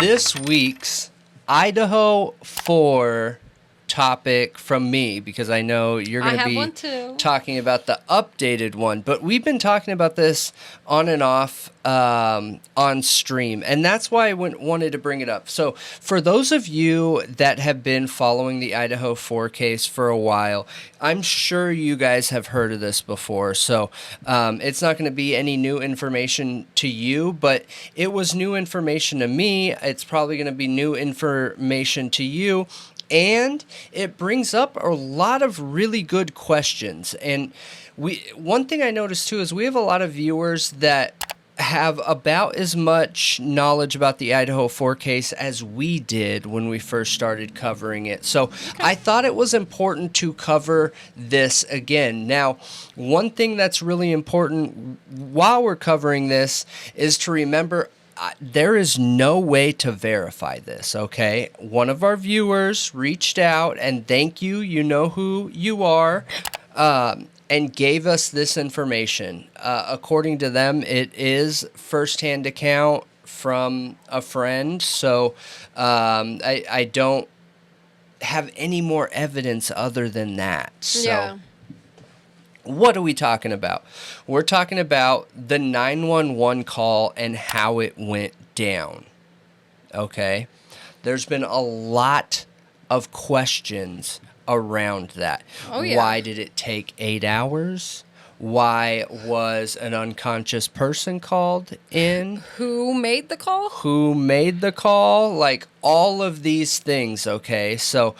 this week's Idaho 4 topic from me, because I know you're going to be talking about the updated one, but we've been talking about this on and off on stream, and that's why I wanted to bring it up. So for those of you that have been following the Idaho 4 case for a while, I'm sure you guys have heard of this before, so it's not going to be any new information to you, but it was new information to me. It's probably going to be new information to you. And it brings up a lot of really good questions. And one thing I noticed too is we have a lot of viewers that have about as much knowledge about the Idaho 4 case as we did when we first started covering it. So I thought it was important to cover this again. Now, one thing that's really important while we're covering this is to remember there is no way to verify this, okay? One of our viewers reached out, and thank you, you know who you are, and gave us this information. According to them, it is firsthand account from a friend, so I don't have any more evidence other than that. So. Yeah. What are we talking about? We're talking about the 911 call and how it went down. Okay? There's been a lot of questions around that. Oh, yeah. Why did it take 8 hours? Why was an unconscious person called in? Who made the call? Who made the call? Like, all of these things, okay? So,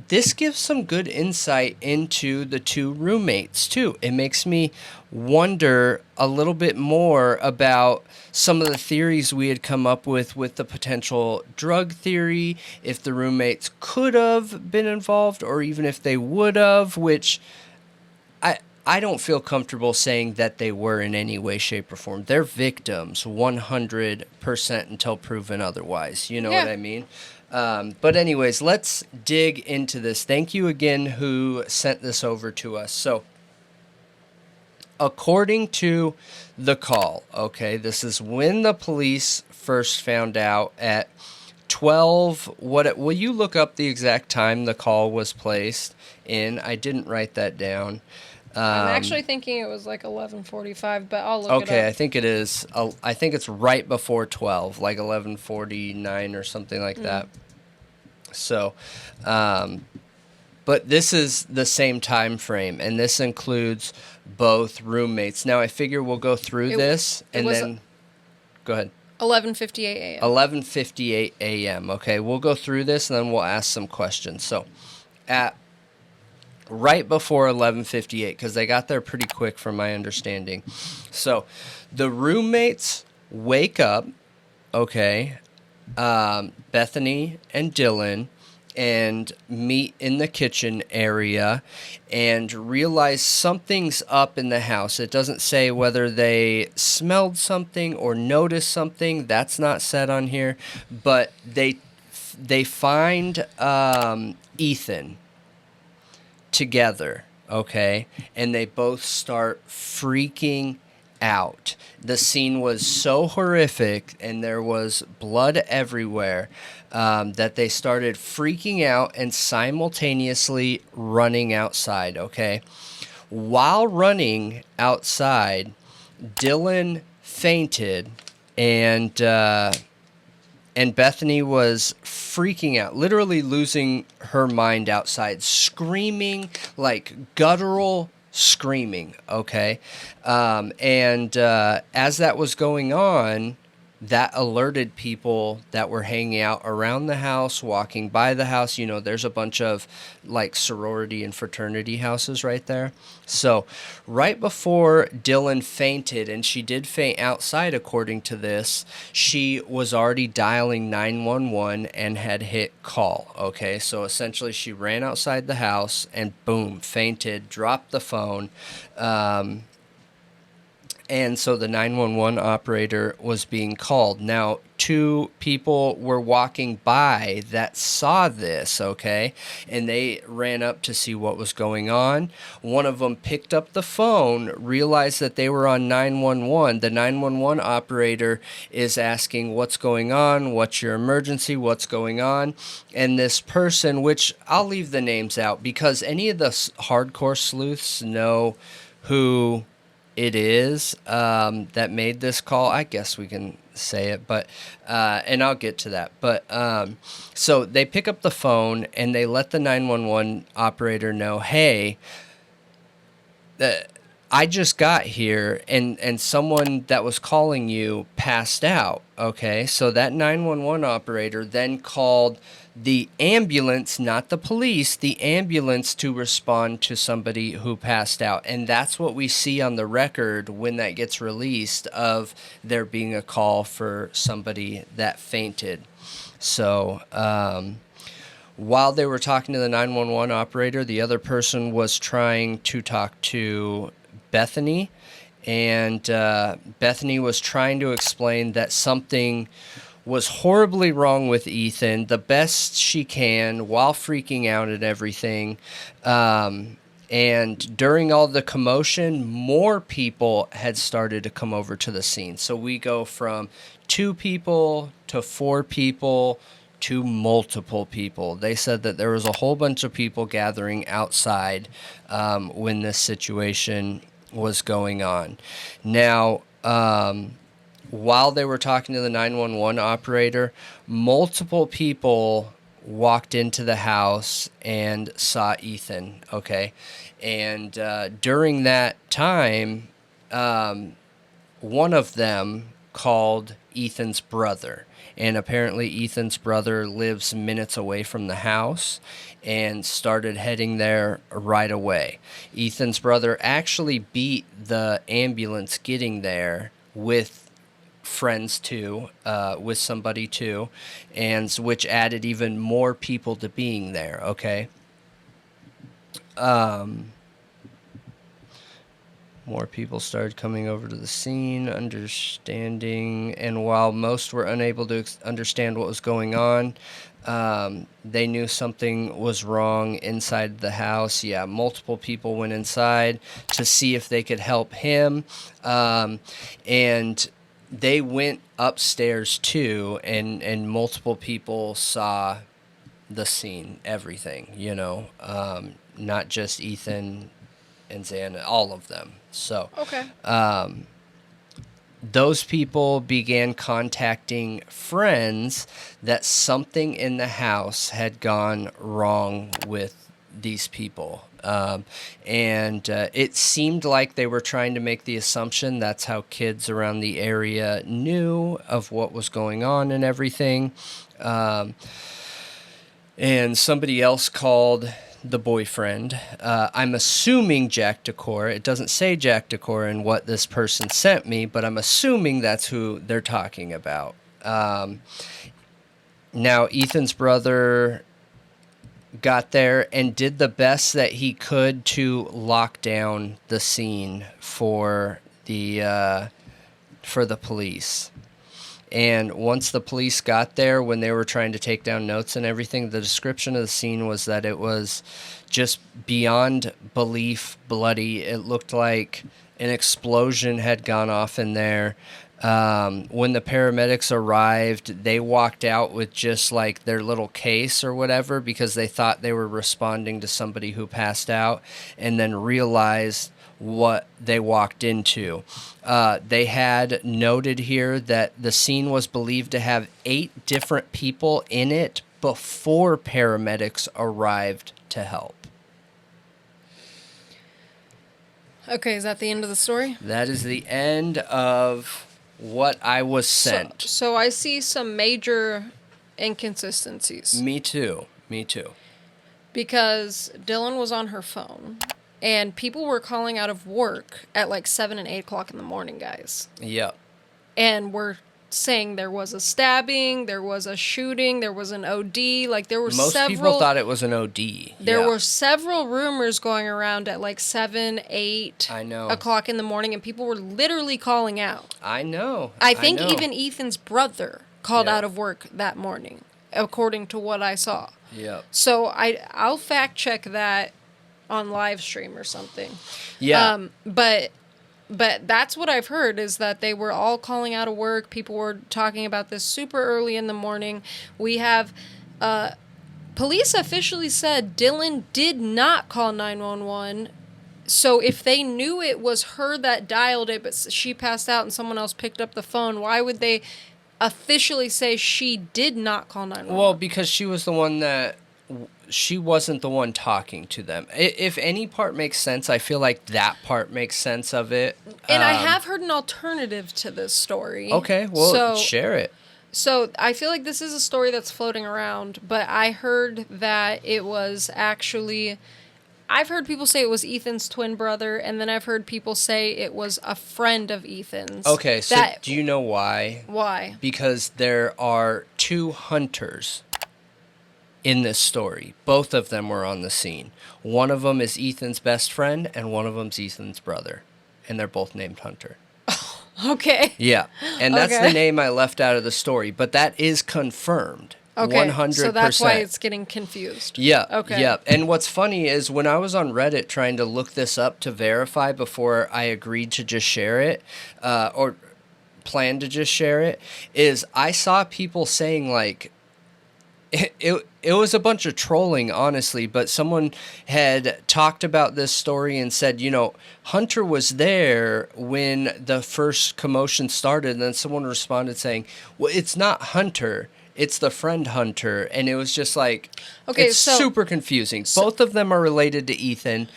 this gives some good insight into the two roommates, too. It makes me wonder a little bit more about some of the theories we had come up with the potential drug theory, if the roommates could have been involved, or even if they would have, which I don't feel comfortable saying that they were in any way, shape, or form. They're victims 100% until proven otherwise. You know what I mean? But anyways, let's dig into this. Thank you again who sent this over to us. So, according to the call, okay, this is when the police first found out at 12. Will you look up the exact time the call was placed in? I didn't write that down. I'm actually thinking it was like 11:45, but I'll look it up. Okay, I think it is. I think it's right before 12, like 11:49 or something like that. So, but this is the same time frame, and this includes both roommates. Now, I figure we'll go through this, and then go ahead. 11:58 a.m. 11:58 a.m. Okay, we'll go through this, and then we'll ask some questions. So, at right before 11:58, because they got there pretty quick from my understanding. So the roommates wake up, okay, Bethany and Dylan, and meet in the kitchen area and realize something's up in the house. It doesn't say whether they smelled something or noticed something. That's not said on here, but they find Ethan together, okay, and they both start freaking out. The scene was so horrific and there was blood everywhere that they started freaking out and simultaneously running outside, okay? While running outside, Dylan fainted, and Bethany was freaking out, literally losing her mind outside, screaming, like guttural screaming, okay? And as that was going on, that alerted people that were hanging out around the house, walking by the house. You know, there's a bunch of like sorority and fraternity houses right there. So right before Dylan fainted, and she did faint outside according to this, she was already dialing 911 and had hit call. Okay, so essentially she ran outside the house and boom, fainted, dropped the phone. And so the 911 operator was being called. Now, 2 people were walking by that saw this, okay? And they ran up to see what was going on. One of them picked up the phone, realized that they were on 911. The 911 operator is asking, what's going on? What's your emergency? What's going on? And this person, which I'll leave the names out because any of the hardcore sleuths know who it is that made this call. I guess we can say it, but and I'll get to that. But so they pick up the phone and they let the 911 operator know, hey, I just got here and someone that was calling you passed out. Okay, so that 911 operator then called the ambulance, not the police, the ambulance to respond to somebody who passed out. And that's what we see on the record when that gets released of there being a call for somebody that fainted. So while they were talking to the 911 operator, the other person was trying to talk to Bethany. And Bethany was trying to explain that something was horribly wrong with Ethan, the best she can, while freaking out and everything. And during all the commotion, more people had started to come over to the scene. So we go from 2 people to 4 people to multiple people. They said that there was a whole bunch of people gathering outside when this situation was going on. Now, while they were talking to the 911 operator, multiple people walked into the house and saw Ethan, okay? And during that time, one of them called Ethan's brother. And apparently Ethan's brother lives minutes away from the house and started heading there right away. Ethan's brother actually beat the ambulance getting there with friends too, with somebody too, and which added even more people to being there, okay? More people started coming over to the scene, understanding, and while most were unable to understand what was going on, they knew something was wrong inside the house. Yeah, multiple people went inside to see if they could help him, and they went upstairs too, and multiple people saw the scene, everything, you know, not just Ethan and Xana, all of them. So, okay. Those people began contacting friends that something in the house had gone wrong with these people. And it seemed like they were trying to make the assumption that's how kids around the area knew of what was going on and everything. And somebody else called the boyfriend. I'm assuming Jack Decor. It doesn't say Jack Decor in what this person sent me, but I'm assuming that's who they're talking about. Now, Ethan's brother got there and did the best that he could to lock down the scene for the police. And once the police got there, when they were trying to take down notes and everything, the description of the scene was that it was just beyond belief bloody. It looked like an explosion had gone off in there. When the paramedics arrived, they walked out with just like their little case or whatever because they thought they were responding to somebody who passed out, and then realized what they walked into. They had noted here that the scene was believed to have 8 different people in it before paramedics arrived to help. Okay, is that the end of the story? That is the end of what I was sent. So I see some major inconsistencies. Me too. Because Dylan was on her phone, and people were calling out of work at like 7 and 8 o'clock in the morning, guys. Yep. And were saying there was a stabbing, there was a shooting, there was an OD. Like, there were Most people thought it was an OD. There were several rumors going around at like 7, 8 o'clock in the morning, and people were literally calling out. I know. I think even Ethan's brother called out of work that morning, according to what I saw. Yep. So I'll fact check that on live stream or something. Yeah. But that's what I've heard, is that they were all calling out of work. People were talking about this super early in the morning. We have police officially said Dylan did not call 911. So if they knew it was her that dialed it, but she passed out and someone else picked up the phone, why would they officially say she did not call 911? Well, because she was the one that... She wasn't the one talking to them. If any part makes sense, I feel like that part makes sense of it. And I have heard an alternative to this story. Okay, well, share it. So I feel like this is a story that's floating around, but I heard that it was actually... I've heard people say it was Ethan's twin brother, and then I've heard people say it was a friend of Ethan's. Okay, so do you know why? Why? Because there are 2 hunters in this story. Both of them were on the scene. One of them is Ethan's best friend, and one of them's Ethan's brother. And they're both named Hunter. Okay. Yeah. And that's the name I left out of the story. But that is confirmed. Okay. 100%. So that's why it's getting confused. Yeah. Okay. Yeah. And what's funny is when I was on Reddit trying to look this up to verify before I agreed to just share it, or plan to just share it, is I saw people saying like, it was a bunch of trolling, honestly, but someone had talked about this story and said, you know, Hunter was there when the first commotion started, and then someone responded saying, well, it's not Hunter, it's the friend Hunter, and it was just like, it's super confusing. Both of them are related to Ethan.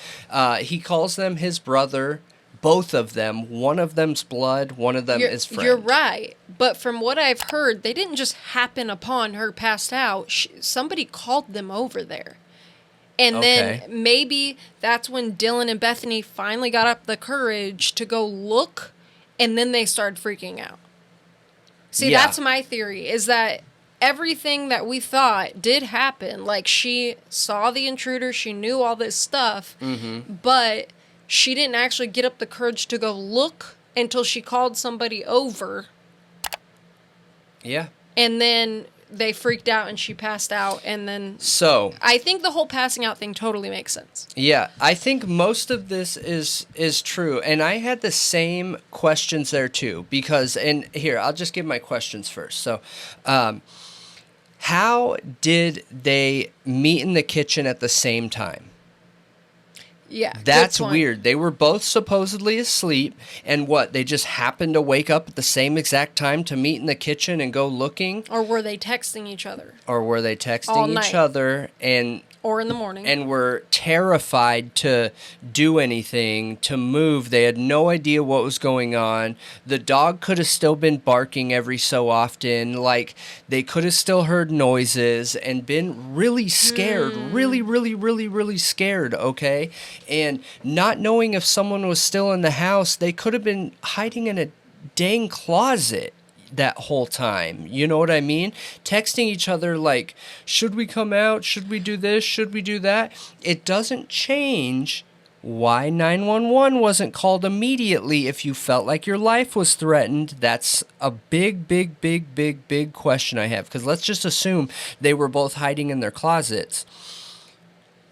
He calls them his brother. Both of them. One of them's blood. One of them is friend. You're right. But from what I've heard, they didn't just happen upon her passed out. Somebody called them over there. And then maybe that's when Dylan and Bethany finally got up the courage to go look, and then they started freaking out. See, that's my theory, is that everything that we thought did happen. Like, she saw the intruder. She knew all this stuff. Mm-hmm. But... she didn't actually get up the courage to go look until she called somebody over. Yeah. And then they freaked out and she passed out. And then... So... I think the whole passing out thing totally makes sense. Yeah. I think most of this is true. And I had the same questions there too. Because... and here, I'll just give my questions first. So... how did they meet in the kitchen at the same time? Yeah, that's weird. They were both supposedly asleep, and they just happened to wake up at the same exact time to meet in the kitchen and go looking? Or were they texting each other? Or in the morning. And were terrified to do anything, to move. They had no idea what was going on. The dog could have still been barking every so often. Like, they could have still heard noises and been really scared. Really, really, really, really scared, okay? And not knowing if someone was still in the house, they could have been hiding in a dang closet that whole time. You know what I mean? Texting each other like, should we come out? Should we do this? Should we do that? It doesn't change why 911 wasn't called immediately if you felt like your life was threatened. That's a big, big, big, big, big question I have. Because let's just assume they were both hiding in their closets.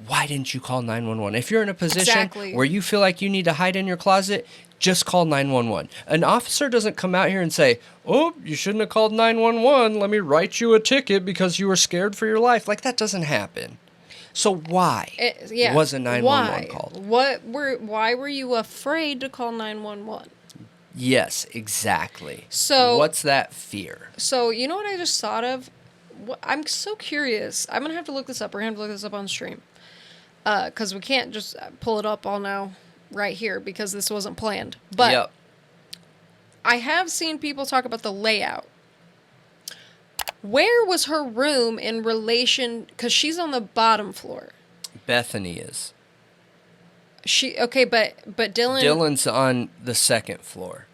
Why didn't you call 911? If you're in a position where you feel like you need to hide in your closet, just call 911. An officer doesn't come out here and say, oh, you shouldn't have called 911. Let me write you a ticket because you were scared for your life. Like, that doesn't happen. So why wasn't 911 called? Why were you afraid to call 911? Yes, exactly. So what's that fear? So you know what I just thought of? I'm so curious. I'm going to have to look this up. We're going to have to look this up on stream. Because we can't just pull it up all now right here because this wasn't planned. But I have seen people talk about the layout. Where was her room in relation... because she's on the bottom floor. Bethany is. But Dylan... Dylan's on the second floor.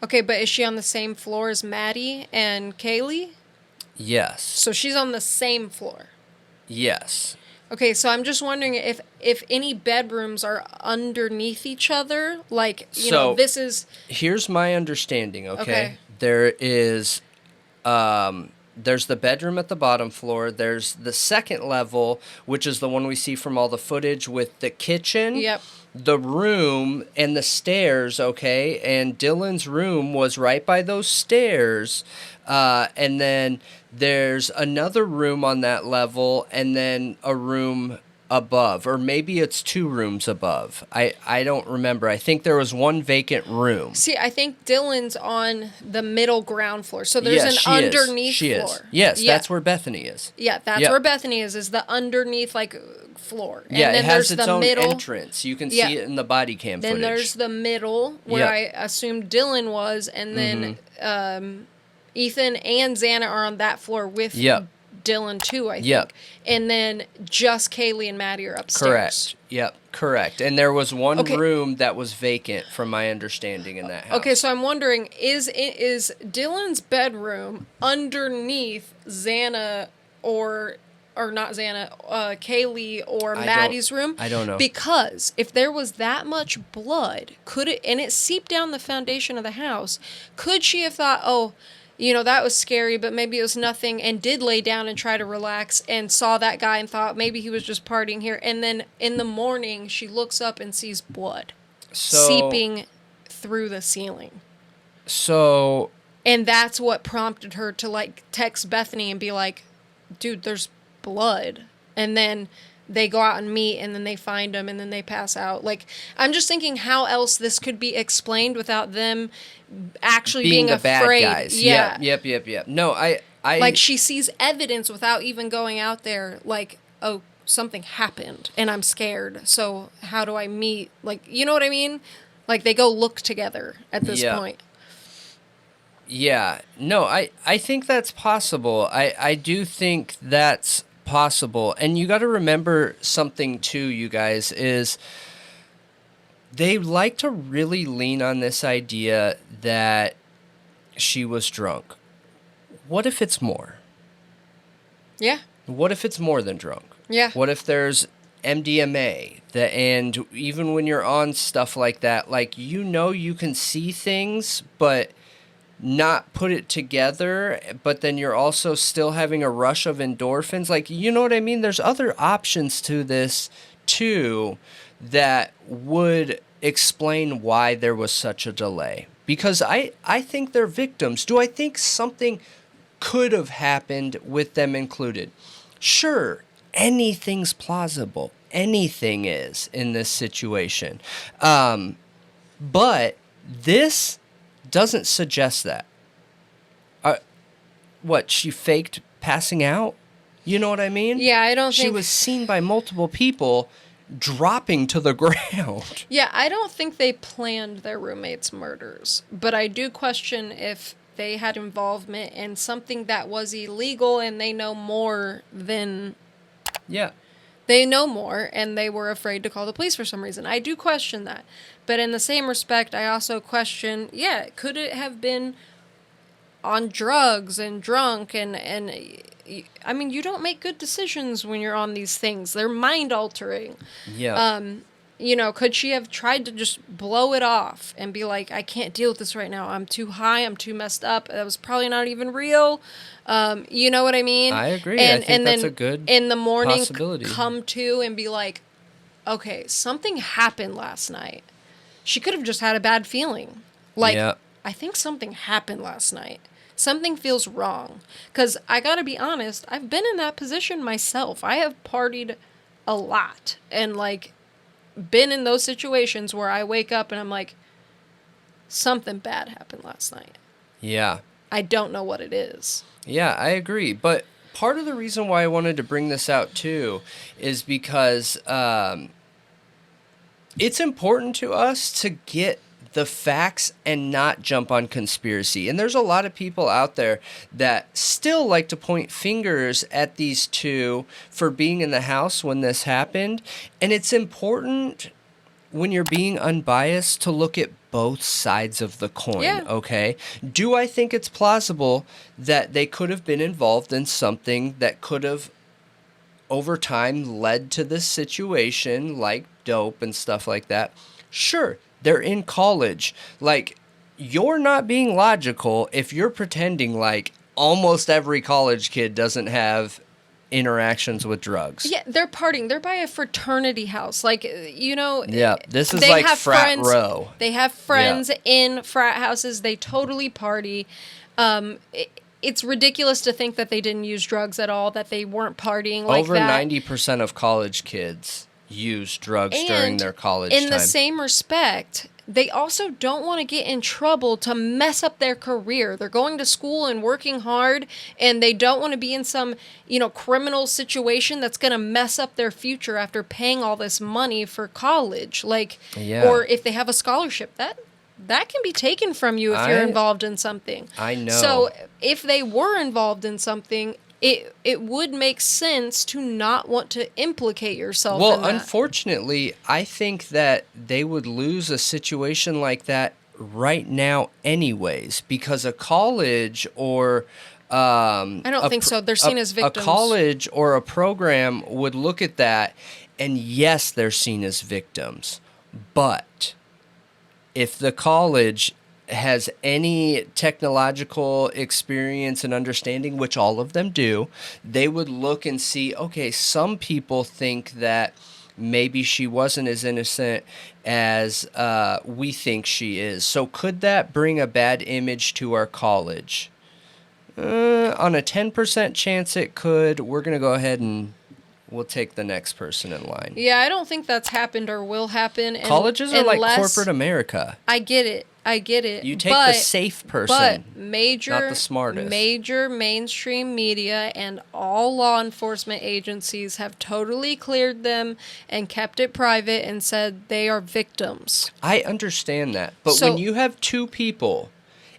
Okay, but is she on the same floor as Maddie and Kaylee? Yes. So she's on the same floor? Yes. Okay, so I'm just wondering if any bedrooms are underneath each other, like, this is... Here's my understanding, okay? There is, there's the bedroom at the bottom floor, there's the second level, which is the one we see from all the footage with the kitchen. Yep. The room and the stairs, okay? And Dylan's room was right by those stairs, and then there's another room on that level, and then a room above, or maybe it's 2 rooms above. I don't remember. I think there was one vacant room. See, I think Dylan's on the middle ground floor, so there's an underneath floor. Yes, that's where Bethany is. Yeah, that's where Bethany is the underneath, like, floor. And yeah, then it has there's its the own middle entrance. You can see it in the body cam footage. Then there's the middle, where I assume Dylan was, and then Ethan and Xana are on that floor with Dylan too, I think. And then just Kaylee and Maddie are upstairs. Correct. Correct. And there was one room that was vacant, from my understanding, in that house. Okay, so I'm wondering, is Dylan's bedroom underneath Xana or not Xana, Kaylee or Maddie's room? I don't know. Because if there was that much blood, and it seeped down the foundation of the house, could she have thought, that was scary, but maybe it was nothing, and did lay down and try to relax, and saw that guy and thought maybe he was just partying here, and then in the morning she looks up and sees blood seeping through the ceiling. And that's what prompted her to, like, text Bethany and be like, dude, there's blood. And then they go out and meet, and then they find him, and then they pass out. Like, I'm just thinking how else this could be explained without them actually being the bad afraid. Guys. Yeah. Yep. No, I like, she sees evidence without even going out there, like, oh, something happened, and I'm scared, so how do I meet? Like, you know what I mean? Like, they go look together at this point. Yeah. No, I think that's possible. I do think that's possible. And you got to remember something too, you guys, is they like to really lean on this idea that she was drunk. What if it's more? Yeah. What if it's more than drunk? Yeah. What if there's MDMA? And even when you're on stuff like that, like, you can see things, but not put it together, but then you're also still having a rush of endorphins. Like, you know what I mean? There's other options to this too that would explain why there was such a delay. Because I think they're victims. Do I think something could have happened with them included? Sure, anything's plausible. Anything is in this situation. But this doesn't suggest that. What, she faked passing out? You know what I mean? Yeah, I don't think... She was seen by multiple people dropping to the ground. Yeah, I don't think they planned their roommates' murders. But I do question if they had involvement in something that was illegal and they know more than... Yeah. They know more, and they were afraid to call the police for some reason. I do question that. But in the same respect, I also question, could it have been on drugs and drunk? And I mean, you don't make good decisions when you're on these things. They're mind-altering. Yeah. Could she have tried to just blow it off and be like, I can't deal with this right now. I'm too high. I'm too messed up. That was probably not even real. You know what I mean? I agree. I think that's a good in the morning possibility. Come to and be like, okay, something happened last night. She could have just had a bad feeling. Like, I think something happened last night. Something feels wrong. Because I got to be honest, I've been in that position myself. I have partied a lot and, like, been in those situations where I wake up and I'm like, something bad happened last night. Yeah. I don't know what it is. Yeah, I agree. But part of the reason why I wanted to bring this out too is because it's important to us to get the facts and not jump on conspiracy. And there's a lot of people out there that still like to point fingers at these two for being in the house when this happened. And it's important when you're being unbiased, to look at both sides of the coin, okay? Do I think it's plausible that they could have been involved in something that could have, over time, led to this situation, like dope and stuff like that? Sure, they're in college. Like, you're not being logical if you're pretending like almost every college kid doesn't have interactions with drugs. Yeah, they're partying. They're by a fraternity house. Like, Yeah, this is like frat row. They have friends in frat houses. They totally party. It's ridiculous to think that they didn't use drugs at all, that they weren't partying like Over that. 90% of college kids use drugs during their college time. In the same respect, they also don't want to get in trouble to mess up their career. They're going to school and working hard, and they don't want to be in some, criminal situation that's going to mess up their future after paying all this money for college. Or if they have a scholarship, that can be taken from you if you're involved in something. I know. So if they were involved in something, it would make sense to not want to implicate yourself in that. Well, unfortunately, I think that they would lose a situation like that right now anyways, because a college or... I don't think so. They're seen as victims. A college or a program would look at that, and yes, they're seen as victims. But if the college has any technological experience and understanding, which all of them do, they would look and see, okay, some people think that maybe she wasn't as innocent as we think she is. So could that bring a bad image to our college? On a 10% chance it could. We're going to go ahead and we'll take the next person in line. Yeah, I don't think that's happened or will happen. Colleges are like corporate America. I get it. You take the safe person, but not the smartest. Major mainstream media and all law enforcement agencies have totally cleared them and kept it private and said they are victims. I understand that. But when you have two people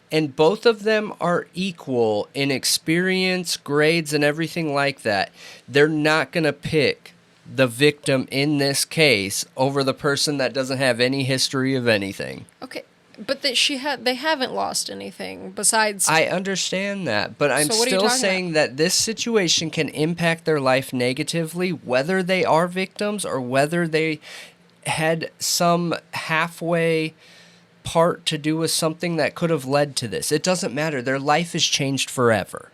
and both of them are equal in experience, grades, and everything like that, they're not going to pick the victim in this case over the person that doesn't have any history of anything. Okay. But they haven't lost anything besides... I understand that, but I'm still saying that this situation can impact their life negatively, whether they are victims or whether they had some halfway part to do with something that could have led to this. It doesn't matter. Their life is changed forever.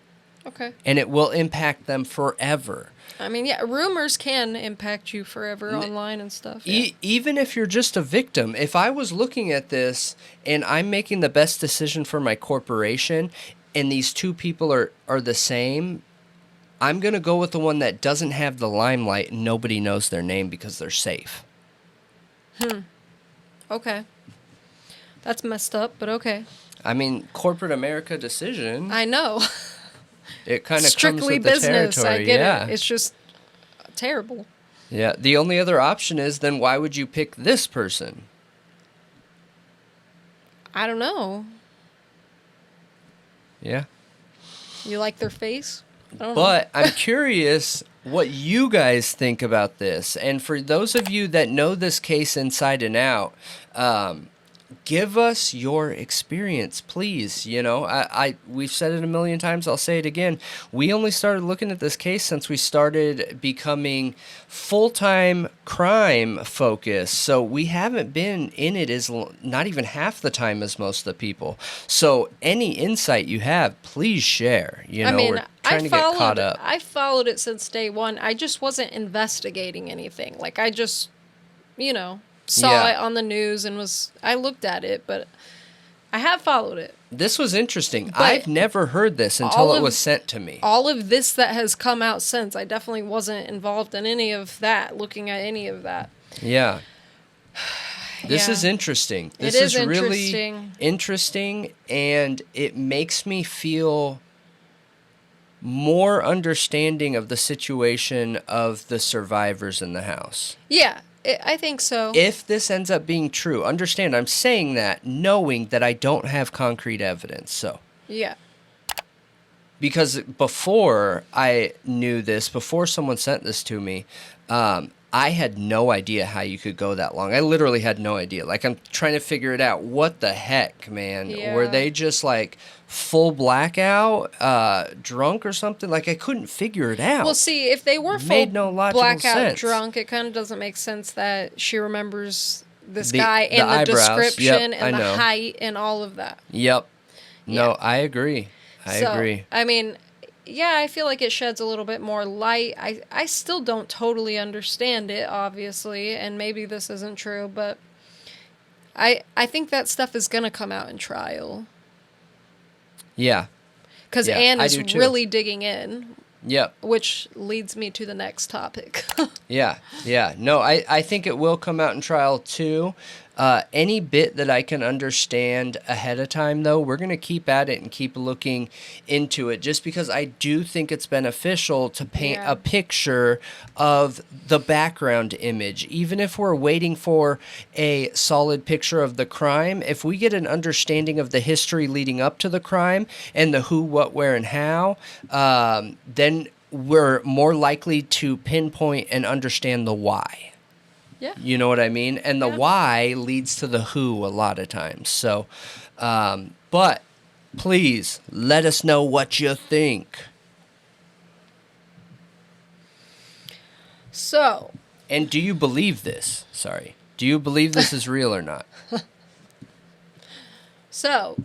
Okay. And it will impact them forever. I mean, yeah, rumors can impact you forever online and stuff. Yeah. Even if you're just a victim, if I was looking at this and I'm making the best decision for my corporation and these two people are the same, I'm going to go with the one that doesn't have the limelight and nobody knows their name because they're safe. Okay. That's messed up, but okay. I mean, corporate America decision. I know. It kind of strictly comes with the business. territory. I get it. It's just terrible. Yeah. The only other option is then why would you pick this person? I don't know. Yeah. You like their face? But I'm curious what you guys think about this. And for those of you that know this case inside and out, give us your experience, please. We've said it a million times. I'll say it again. We only started looking at this case since we started becoming full-time crime focused. So we haven't been in it not even half the time as most of the people. So any insight you have, please share. We're trying to get caught up. I followed it since day one. I just wasn't investigating anything. Like I just, saw it on the news and I looked at it, but I have followed it. This was interesting. I've never heard this until it was sent to me. All of this that has come out since, I definitely wasn't involved in any of that, looking at any of that. Yeah. This is interesting. This is really interesting, and it makes me feel more understanding of the situation of the survivors in the house. Yeah. I think so. If this ends up being true, understand I'm saying that knowing that I don't have concrete evidence. So yeah, because before I knew this, before someone sent this to me, I had no idea how you could go that long. I literally had no idea. Like, I'm trying to figure it out. What the heck, man? Yeah. Were they just, like, full blackout, drunk or something? Like, I couldn't figure it out. Well, see, if they were full blackout drunk, it kind of doesn't make sense that she remembers this guy and the description and the height and all of that. Yep. No, I agree. I agree. I mean, yeah, I feel like it sheds a little bit more light. I still don't totally understand it, obviously, and maybe this isn't true, but I think that stuff is going to come out in trial. Yeah. Because Anne is really digging in. Yep. Which leads me to the next topic. Yeah. No, I think it will come out in trial, too. Any bit that I can understand ahead of time, though, we're going to keep at it and keep looking into it, just because I do think it's beneficial to paint a picture of the background image. Even if we're waiting for a solid picture of the crime, if we get an understanding of the history leading up to the crime and the who, what, where, and how, then we're more likely to pinpoint and understand the why. Yeah. You know what I mean? And the why leads to the who a lot of times. So, but please let us know what you think. So. And do you believe this? Sorry. Do you believe this is real or not? So,